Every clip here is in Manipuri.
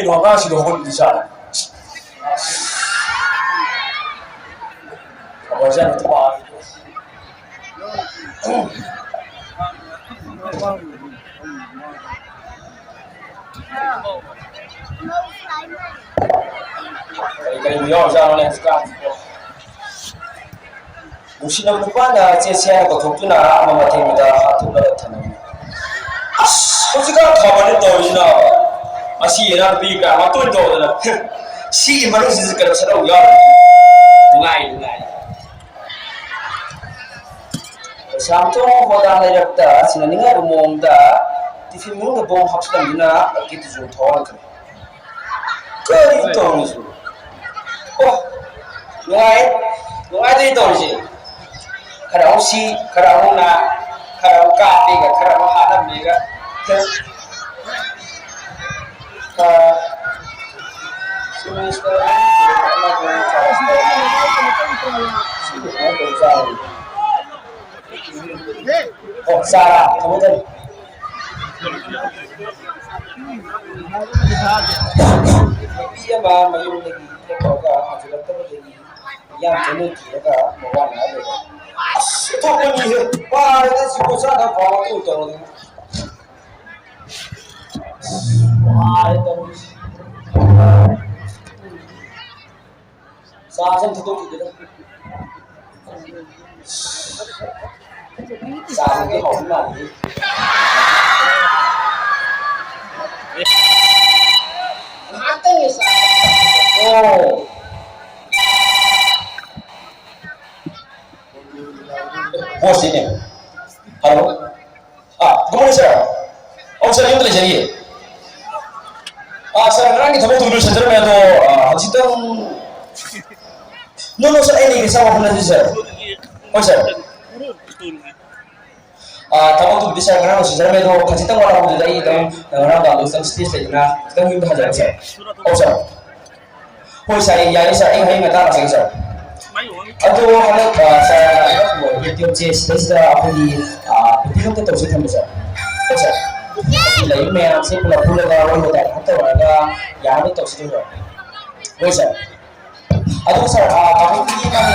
ꯀꯩꯅꯣ ꯑꯉꯥꯡꯁꯤꯡꯗꯣ ꯍꯧꯒꯠꯂꯗꯤ ꯆꯥꯔꯦ ꯋꯥꯖꯅ ꯊꯨꯋꯥ kay yo sa wala ska musina nupana chesia ko thokuna ama mathemda hatuna thanam hojika khabane toina asi era bi ka matoi to da si manu si ka sarau ya ngai samto hoda lai rakta sinaninga rumongda tifin mu bom hapstam dina kitu jo thon ka kari to su oh ngai dei to ji karau si karau na karau ka pe ga karau ha na me ga semester oh Sarah kamu tadi iya ba mayung lagi ko ka hajulat ko lagi yang jenuh ka mawan ada to ko ni pa ida si ko sa da pa ko to ro wah itu sa sam to ki da sa ke ho na ni oh bos ini halo good morning sir oh sir yung tulis sir ngarang kita mau tulis saja medo sitang no sir ini sama pun nanti sir oh sir tamu tuh bisa ngarang saja medo kasih tahu orang muda ini dong ngarang dalam sistem stage na kita mungkin belajar sir oh sir oh saya ya sir ini hari nggak tahu sir aduh halo saya YouTube stage apalagi video kita terus kita bisa sir lấy mẹ xem là pula ga rồi một đại học là giá nó tổ chức rồi bây giờ đúng sir kami ini kami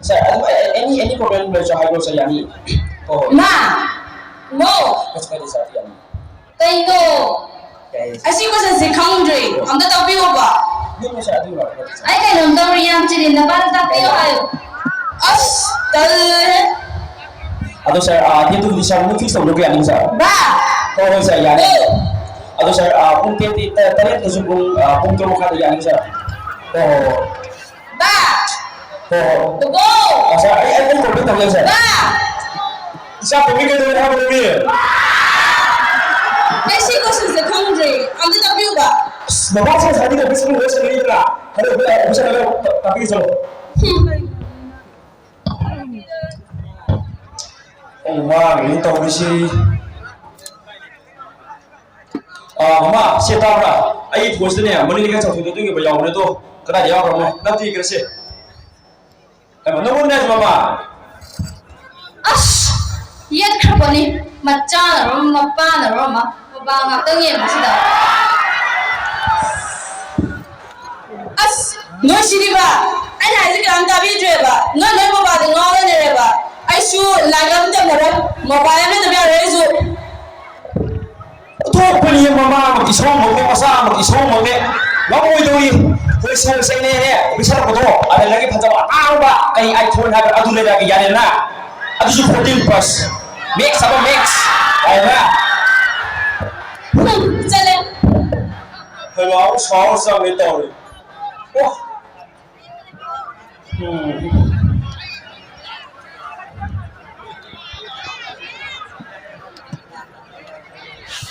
sir any problem with your hydro sir yani ma mo what's my desire yani tay no asi ko sa secondary ang tatapi ko ba ai cái lòng tao riam chỉ đến là ban tao tiêu ayo as tao aduh sir dia tuh bisa fix dong yang sir ba oh sir ya aduh sir kung tadi tersebut kung kamu kata yang sir oh ba oh bo sir ai kung betul yang sir ba siapa mikir dengan apa ini ai sih kau sih secondary ang tatapi ko ba Bapak saya tadi nggak bisa ngurus sendiri lah. Kalau bisa kalau tapi so. Oh mama, ini tahu di sini. Mama, saya tahu lah. Ayah bos ni ya, mana ni kan satu tu yang bayar tu. Kena jawab kamu. Nanti kerja. Mana pun dah mama. Iya kerana ni macam orang apa orang apa ngateng ye masih dah. Noi sini ba, ai nãy giờ làm ta biết rồi ba, noi mau ba thì ngon hơn này ba, ai su lại làm chậm rồi, mau ba em biết bây giờ rồi. Thôi bây giờ mama mặc isong mặc cái masa mặc isong mặc cái, nó ngồi thôi, tôi say nè, bisa apa tu? Ada lagi macam apa ba? Cái iPhone hay adu lagi jadi na, adu su 14 plus, mix apa mix, ay na. Chale. Hello, sao sao vậy tôi? Wah.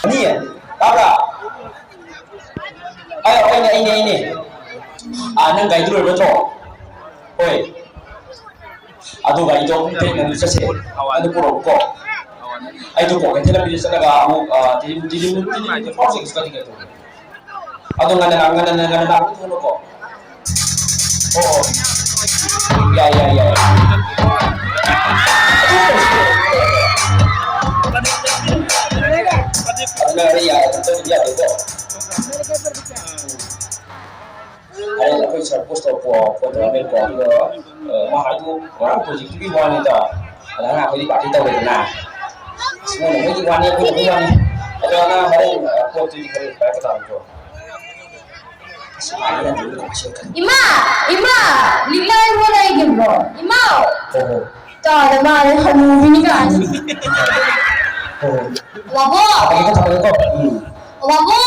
Ini ya, tahu tak? Ayo ini. Nang gaya dulu betul. Oi. Aduh gaya itu mungkin nanti saya. Aduh kurang kok. Ayo kok, kita lebih bisa kamu di forcing sekali gitu. Aduh nggak ada itu kok. Oh, ya. Ada ya, tentu dia itu. Ada lah, kita post foto ambil foto mahal tu orang projek tu wanita. Ada nak pergi parti tahu benar. Semua ni wanita pun wanita. Ada nak hari foto di hari pada kita tu. Ima, lillahi wa la ilaha Ima. Oh. Tak ada mana kamu ini kan? Oh. Wabo. Apa kita tak boleh kau? Wabo.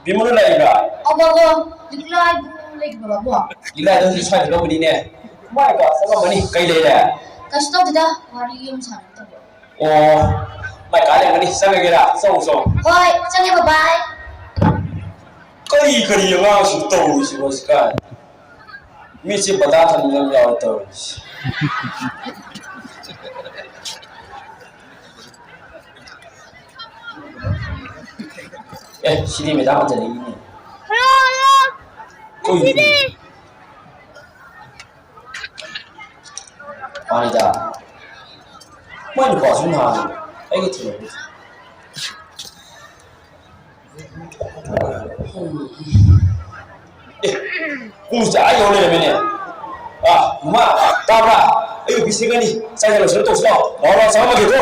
Di mana lagi dah? Wabo. Lillahi wa la ilaha Wabo. Gila tu si Chai tu begini ni. My God, sama mana kaya dia? Kasih tahu tidak hari yang sana tu. Oh, my God, yang ni sama kira, song. Oi, jangan bye bye. Kali yang aku tahu si bos kan. Mesti badatan yang jauh tahu. Sini medan jadi ini. Hello. Sini. Wanita. Mana kau sunah? Ayo tu. Kumusta ayo ni mana? Mak, tahu tak? Ayo bising ni. Saya kalau sudah tahu sudah. Orang sama begitu.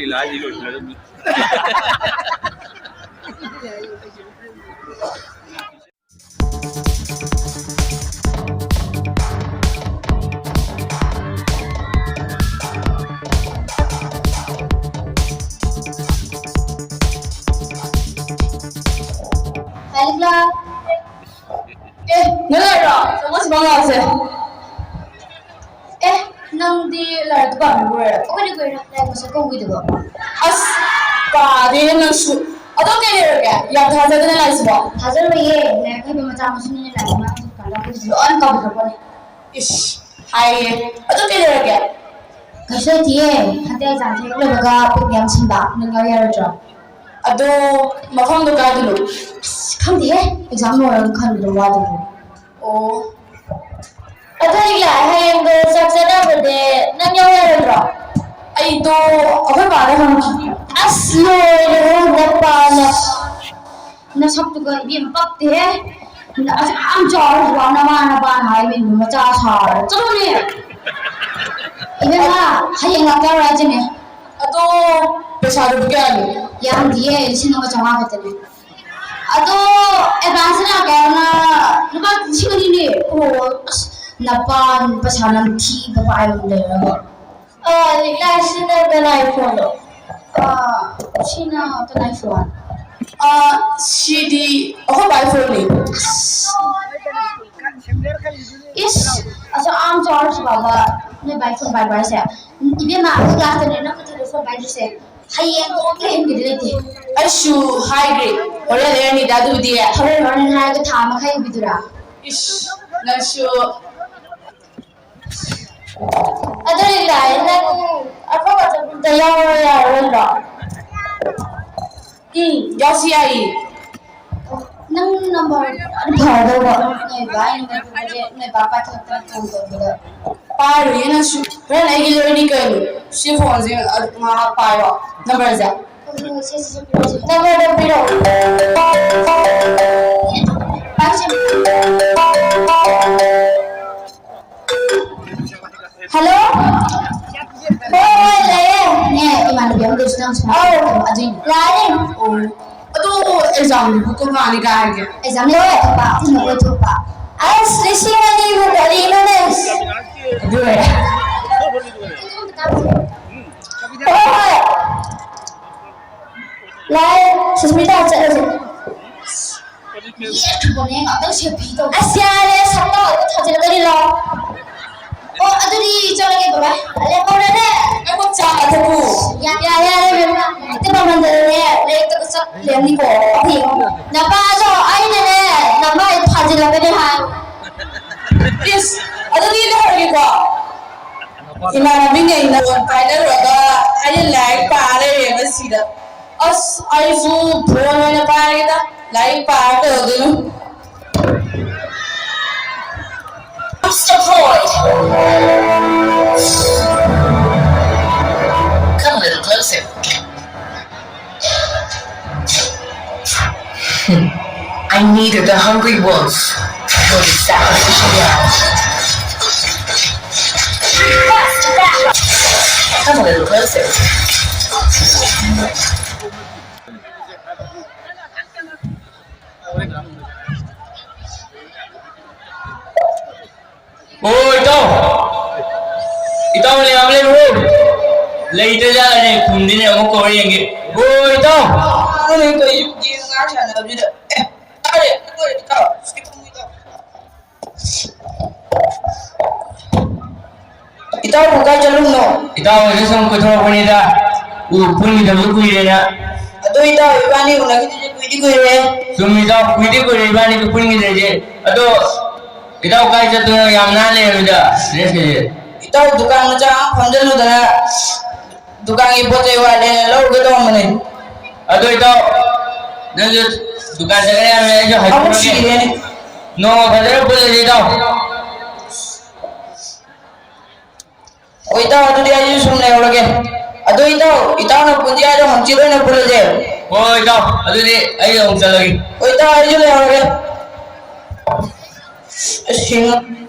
Lagi loh, lagi. Baliklah. Dengar tak? Semua semangat saya. Nang di lar tu kan gue. Kau ni gue nak masuk kau gitu ba. As pade nang su. Atau kaya dia? Ya dah ada na lagi sebab. Hazar ye, nak kau macam macam ni lagi mah. Kalau kau tu on kau berapa ni? Ish. Hai. Atau kaya dia? Kasi dia, hati jangan cakap le baga yang cinta nengau ya raja. Aduh, macam tu kau dulu. Kan dia? Exam orang kan dulu ada. Oh. Adanya yang bersaksa berde, nanya orang berapa? Itu apa pada orang? Aslo orang berapa nak? Nak sabtu ke dia empat deh. Nak amcar warna mana hai min macam asal. Cuma ni. Ini lah, hai yang apa aja ni? Aduh, besar bukan? Yang dia sini macam apa tu? Aduh, advance nak kerana lepas sini ni. Oh. Lapan pasangan ti bapak ayah dia. Lihat sini ada iPhone. Sini ada iPhone. CD apa iPhone ni? Is, asal am charge bapa. Ni iPhone bayar saya. Ini nak kelas ni nak telefon bayar saya. Hai yang tu yang gitu deh. Asyik high grade. Orang dia ni dah tu dia. Orang high ke thama kaya gitu dah. Is, nasyuk. Ada lain apa macam yang dah. Jauh siai. Nang number ada berapa? Ni bapa tu berapa? Paru yang nasi. Ren lagi lori kan? Si phone sih mah paru. Number aja. Number berapa? Hello? Ni iman dia mesti sedang semua. Lain. Aduh, exam buku mana kaya? Exam ni apa? Tidak boleh coba. As racing ni dari mana? Aduh. Lain, sesuatu aja. Iya, boleh nggak tahu siapa itu? Asyik satu itu saja dari lo. Oh, aduh di coba lagi berapa? Ada kau ada? Aku cakap tu. Ya, memang. Itu memang ada. Lek tu kesat liam ni kau. Tapi, napa aja? Ain ada. Napa itu hasil lagi deh hang. Yes, aduh di dah lagi kau. Ina nabi ni ina final raga. Aja like pada yang masih dah. As I so born in a parida, like part of the deployed. Come a little closer. I neither the hungry wolf nor the sacrificial lamb. Come a little closer. Ôi Ito mali amli bro. Later ja ne kundi ne mo kori yenge. Ôi ito. Ano yung yung ngasya na bida. Are, ito. Skip mo ito. Ito kung kaya jalong no. Ito wala sang ko thora pani da. Puni da lu kui na. Ado ito, ibani ko lagi ito pwede ko rin. Sumi da kui ko ri bani ko puni de je. Ado ito kai ja tu yam na le da. Stress ke. Ito dukan mo siya, pandan mo na. Dukan ibo tayo wala na law gato mo na. Ado ito. Nanjo dukan sa kaya me jo Ako hai. siya No kadar bole je ito. O ito, ito di aja sumne ulage. Ado ito na pundi aja hamchiro na pula je. Ôi ito. Ado di ayo ang salagi. O ito aja le ulage. Singa.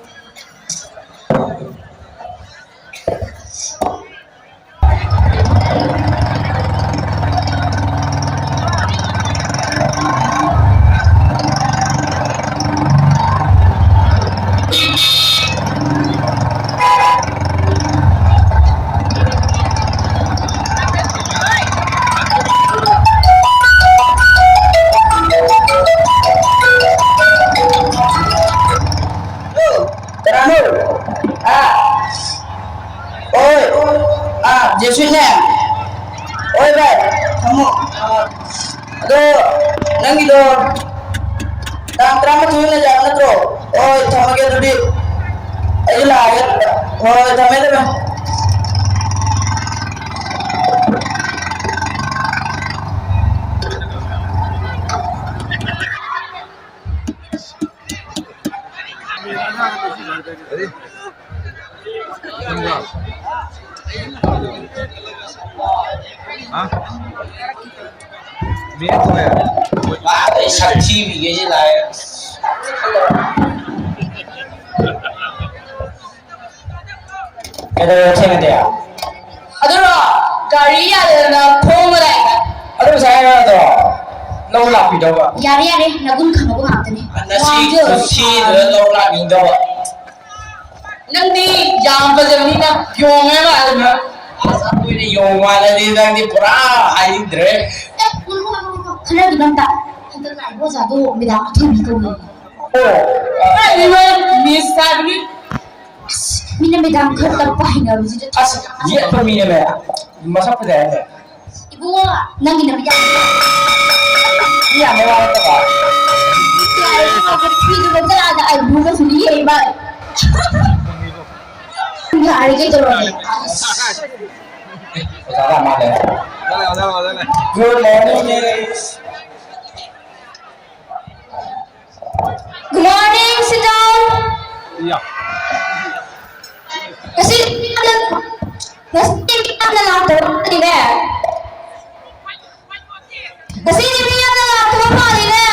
Jesuit na. Oi ba, kamu. Ado, nang ito. Tang trama tuyo na jam na tro. Oi, tama kaya tadi. Ayo lah, oi, tama ito ba. Hah? Miếng thôi à? Ba cái sạch chi vì cái gì này. Cái đó xem cái nào. Adoro, gari na phone mo dai. Ano sa kaya to? Lâu lạc bị đâu ạ? Yari nagun khamo ko hatani. Nasi lâu lạc bị đâu ạ? Nang di jam pa jam ni na pyong hai ba na. Asa ko ni yung wala din lang di pura ay dre. Khana di banta. Hantar lai bo sa do mi da thu bi ko ni. Oh, Ai ni ma mi sa ni. Mi na mi dam khat tak pa hi na bi ji. as ye pa mi ne masa pa de. Ibu nang ina bi ya. Iya me wa ta ba. Ya ai ko thi du ba da da ai bu ba su ni ai ba. Ya ai ke to ro. Salah mana? Dale. Good morning. Good morning, sit down. Iya. Kasi na laptop ni ba? Kasi ni na laptop pa ni na.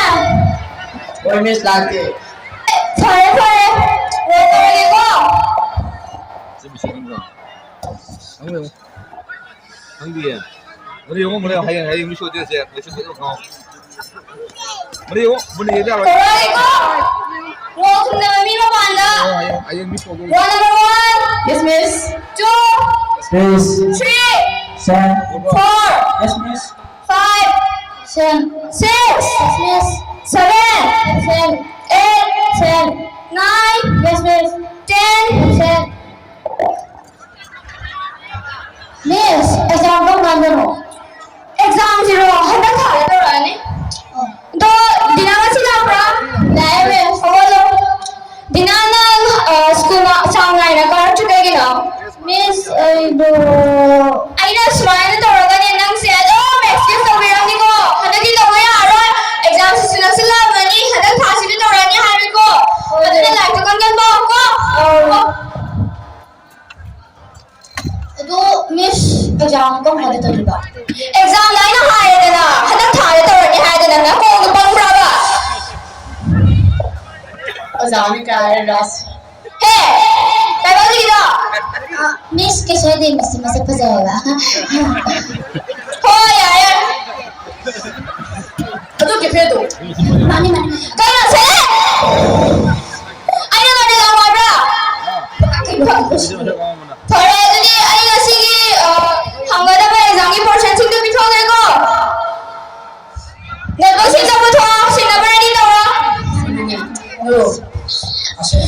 Oi miss lagi. Sorry. Wait ko. Hungry à? Mới đi hay đi show tiền xe, show tiền không? Mới đi ra rồi. Sorry ko. Walk na mi ma panda. Ay đi show. Number 1. Yes, miss. 2. Miss. 3. Sen. 4. Yes miss. 5. 6. Yes, miss. 7. 8. 9. Yes, miss. 10. Miss, exam ko ganda Exam 0. Handa kaya to rani. To dinama sila pra. Dai miss, follow. Dinana school ma sangai na kar chuke gina. Miss, I do. I na smile to rani nang siya. Oh, excuse me. exam kung ano to diba? Exam na hire na na. Hanang tayo to ni hire na na kung pang brava. Exam ka ras. Hey! Tayo dito. Miss kasi din mas pasawa. Hoy, ayan. Ano kipedo? Mani. Kaya sa ay naman na lang wala. Pare jadi ay kasi hanggang na ba exam portion sing to bithong ko. Network sing to bithong sing na ba ready na wa?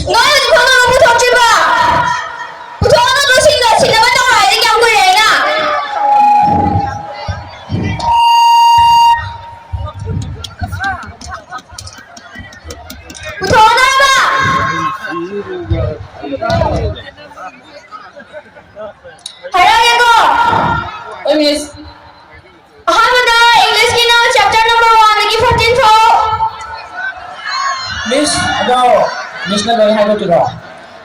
Ngayon di ko na bithong chiba. Bithong na do sing na ba na ay kyam ko re na. Bithong na ba? Hello ko. Oy miss. Ahamada English ki na chapter number 1 lagi 14 tho. Miss, ado, Miss na gawin hayo to.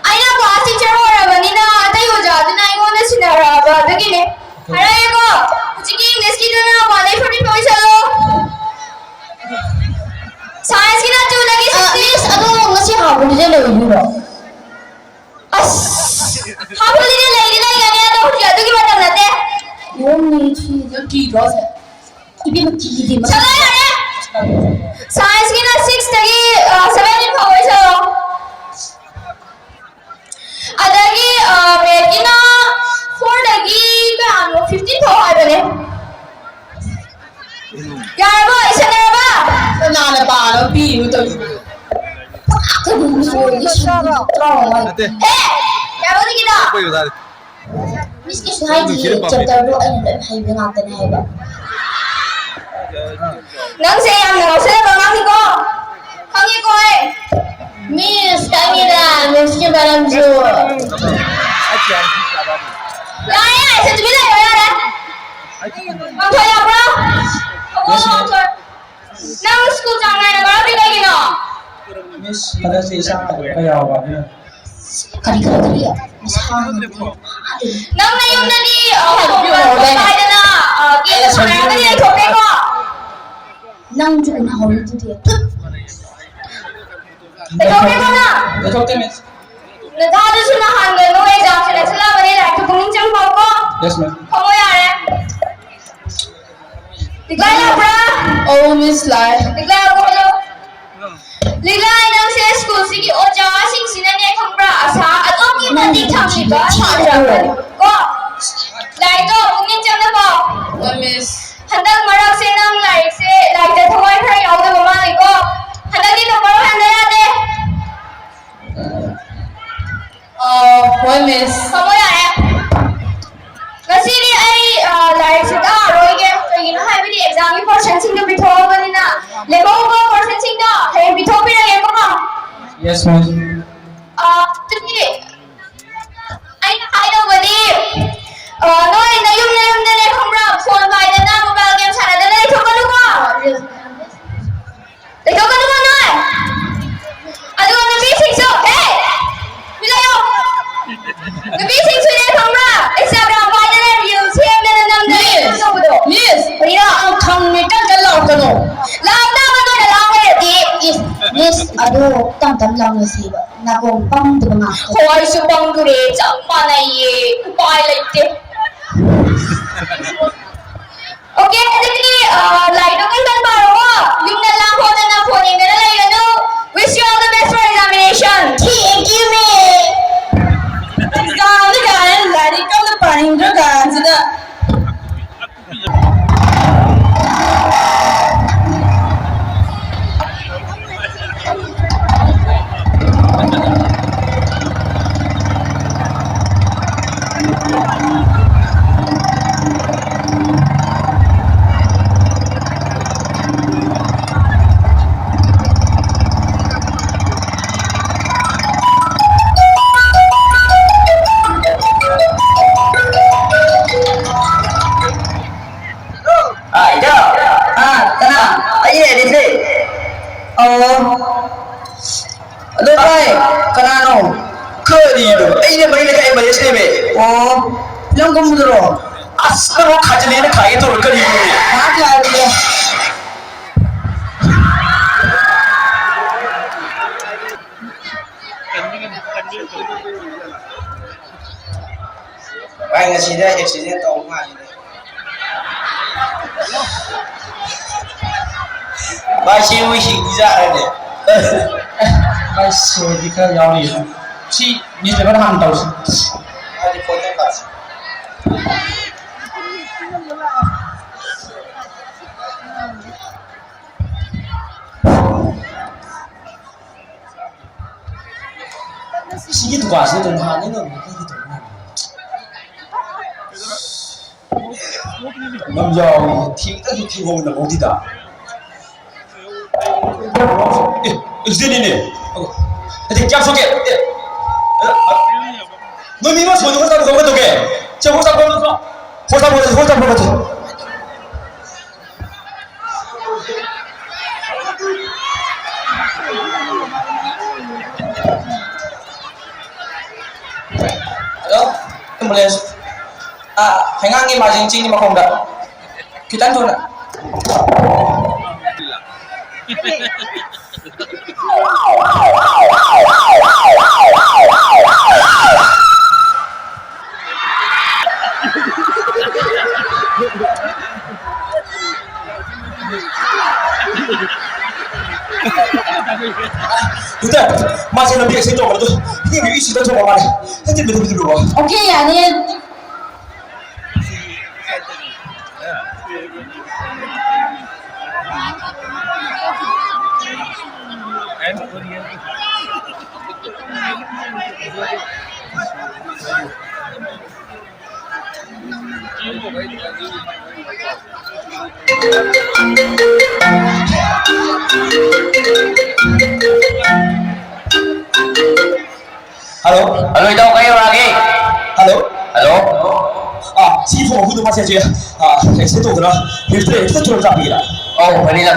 Aina class teacher ho rabani na atai ho ja na ingona sinara ba begine. Hello ko. Hujiki English ki na 1 lagi 14 tho chalo. Science ki na 2 lagi 16. Miss ado ngasi habuli je lei ba. As habuli je lei na ya to hujia to ki matam na te. Yo ni chi ki do se. Ibi ma ki di ma. Chalo ya. Science ki na 6 lagi 17 tho chalo. Adagi math ki na 4 lagi ka 15 tho ai bane. Yarabo isanaraba. Na na ba no pi no to. Ka bu so ni shara trauma. Hey! Yarabo di kita. Apa itu tadi? Miss ki hai di chapter ro ai na hai ba na ta na hai ba. Nang se yang nang se ba nang ko. Kangi ko ai. Miss kangi da miss ki baram jo. Ya se tu bila ya ya. Mang thoi ya bro. Nang school jana na ba bi lagi no. Miss, pada si isang kaya ba? Kali ya. Nang na yung nani tayo na game sa kaya na yung topic ko. Nang jo na hol tu dia. Topic ko na. Ito, Miss. Nagado sila hanggang no exam sila sila bani like to pungin chang ko. Yes, ma'am. Kamu ya re. Diklaya bra. Oh Miss Lai. Diklaya ko lo. Diklaya nang sa school sige o jawa sing sina ni khang bra asa atom ni mati thang ni ba cha ra ko. Lai to pungin chang na ko. Oh Miss. Handang marak se nang lai ta thawai phai yaw da mama ni ko. Handang ni number handa ya de. Boy Miss. Kamu ya re. Kasiri ay like sita roi ke kaya na hai bidi exam ki portion sing to bitho bani na lebo ko portion sing to hai bitho pi ra ko ha Yes, ma'am. tumi ai na hai do bani noi na yum da ne khambra phone bai da na mobile game sara da nei thok lu ko le ko ko na adu na bi sing so hey bilayo na bi sing so ne khambra Instagram bai da ne view share na nam da Miss Rina ang thang ni tan kan law ka no law ta ma no law ma di Miss ado tam law ni si ba na kong pang du ma hoi su pang du re chang ma na ye pai lai te Okay jadi lai do kan ba ro yung na lang ho na phone ni na lai no wish you all the best for examination thank you me exam ni kan lai ni kam na paning do kan sida Aduh, ay, kanano? Kali lo. Ay, na balik ka iba yes nebe. Oh, lang kamu dulu. ꯑꯁ ꯅꯪ ꯈꯥꯖꯤꯜꯂꯦꯅ ꯈꯥꯏꯒꯦ ꯇꯧꯔ ꯀꯔꯤꯅꯣꯅꯦ ꯚꯥꯏ ꯉꯁꯤꯗ ꯑꯦꯛꯁꯤꯗꯦꯟ ꯇꯧꯕ ꯃꯥꯜꯂꯤꯅꯦ ꯚꯥꯏ ꯁꯤ ꯃꯣꯏꯁꯤꯡꯗꯤ ꯌꯥꯔꯅꯦ ꯚꯥꯏ ꯁꯣꯏꯗꯤ ꯈꯔ ꯌꯥꯎꯔꯤ ꯁꯤ ꯅ꯭ꯌꯨꯁꯄꯦꯄꯔ ꯍꯥꯟꯅ ꯇꯧꯁꯤ ꯍꯥꯏꯗꯤ photo Kashi 시기 누가 아시는 거 아니는 거 남자 팀까지 팀 오는 거 어디다? 이제니네. 근데 약속해. 너 니가 손을 hol사로 가면 어떡해? 저 hol사 보면서 hol사 보면서 Kemudian hengangi majing cing ni makom dah. Kita tu nak. Udah, masih lebih ekstra coba tu. Ini lebih sudah coba mana? Nanti betul-betul dulu. Oke ya nih. Halo, halo ito kayo lagi. halo. Halo. Sifu aku tu masih aja. Ekstra tu kena. Filter itu tu tak bila. Oh, kanila.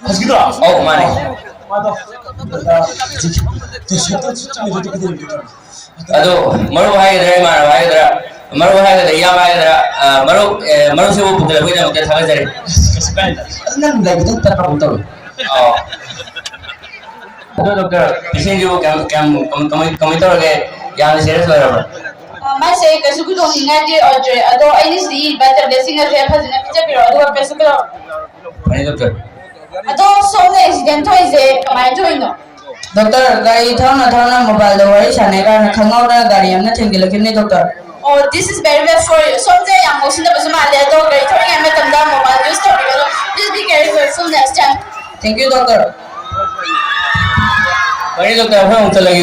Hasgida. Oh, kemana? Mado. Aduh, maru hai dari mana? Hai dari maru hai dari ya hai dari maru sih bukan lebih dari kita sahaja dari. Kesukaan. Nan lagi tu tak tahu tahu. Oh. Aduh dokter, di sini juga kami tahu ke yang serius lah. Masih kesuku dong ingat aja. Atau ini sih better blessing aja. Pas nak kerja biro, atau kesuku dong. Ini dokter. Atau soalnya accident tu aja kemarin tu ini. Dokter, gari thana mobile da wari sane ka khangau na gari amna thengil kinni dokter. Oh, this is very bad for you. Soalnya yang mungkin tu macam ada tu gari tu yang macam dah mobile use tu biro. Please be careful next time. Thank you dokter. Ini dokter apa yang lagi?